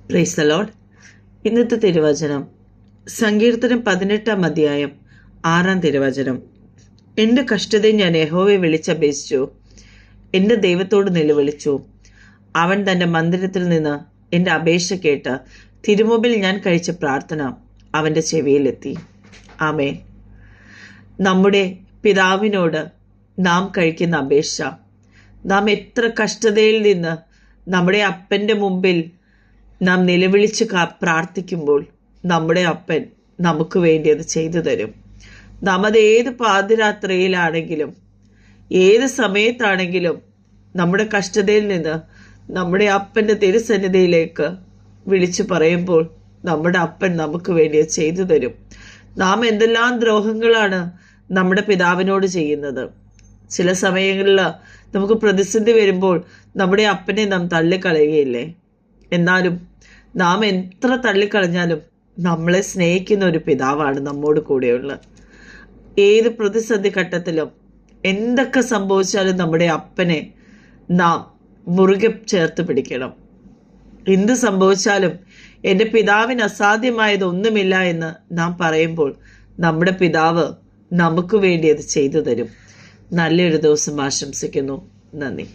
Praise the Lord. ഇന്നത്തെ തിരുവചനം സങ്കീർത്തനം 18-ാം അധ്യായം 6-ാം തിരുവചനം. എൻ്റെ കഷ്ടതയിൽ ഞാൻ യഹോവയെ വിളിച്ചപേക്ഷിച്ചു, എൻ്റെ ദൈവത്തോട് നിലവിളിച്ചു. അവൻ തൻ്റെ മന്ദിരത്തിൽ നിന്ന് എൻ്റെ അപേക്ഷ കേട്ട് തിരുമുമ്പിൽ ഞാൻ കഴിച്ച പ്രാർത്ഥന അവൻ്റെ ചെവിയിലെത്തി. ആമേൻ. നമ്മുടെ പിതാവിനോട് നാം കഴിക്കുന്ന അപേക്ഷ, നാം എത്ര കഷ്ടതയിൽ നിന്ന് നമ്മുടെ അപ്പൻ്റെ മുമ്പിൽ നാം നിലവിളിച്ച് പ്രാർത്ഥിക്കുമ്പോൾ നമ്മുടെ അപ്പൻ നമുക്ക് വേണ്ടി അത് ചെയ്തു തരും. നാം അത് ഏത് പാതിരാത്രിയിലാണെങ്കിലും ഏത് സമയത്താണെങ്കിലും നമ്മുടെ കഷ്ടതയിൽ നിന്ന് നമ്മുടെ അപ്പൻ്റെ തിരുസന്നിധിയിലേക്ക് വിളിച്ചു പറയുമ്പോൾ നമ്മുടെ അപ്പൻ നമുക്ക് വേണ്ടി അത് ചെയ്തു തരും. നാം എന്തെല്ലാം ദ്രോഹങ്ങളാണ് നമ്മുടെ പിതാവിനോട് ചെയ്യുന്നത്. ചില സമയങ്ങളിൽ നമുക്ക് പ്രതിസന്ധി വരുമ്പോൾ നമ്മുടെ അപ്പനെ നാം തള്ളിക്കളയുകയില്ലേ? എന്നാലും നാം എത്ര തള്ളിക്കളഞ്ഞാലും നമ്മളെ സ്നേഹിക്കുന്ന ഒരു പിതാവാണ് നമ്മോട് കൂടെയുള്ളത്. ഏത് പ്രതിസന്ധി ഘട്ടത്തിലും എന്തൊക്കെ സംഭവിച്ചാലും നമ്മുടെ അപ്പനെ നാം മുറുകെ ചേർത്ത് പിടിക്കണം. എന്ത് സംഭവിച്ചാലും എൻ്റെ പിതാവിന് അസാധ്യമായതൊന്നുമില്ല എന്ന് നാം പറയുമ്പോൾ നമ്മുടെ പിതാവ് നമുക്ക് വേണ്ടി അത് ചെയ്തു തരും. നല്ലൊരു ദിവസം ആശംസിക്കുന്നു. നന്ദി.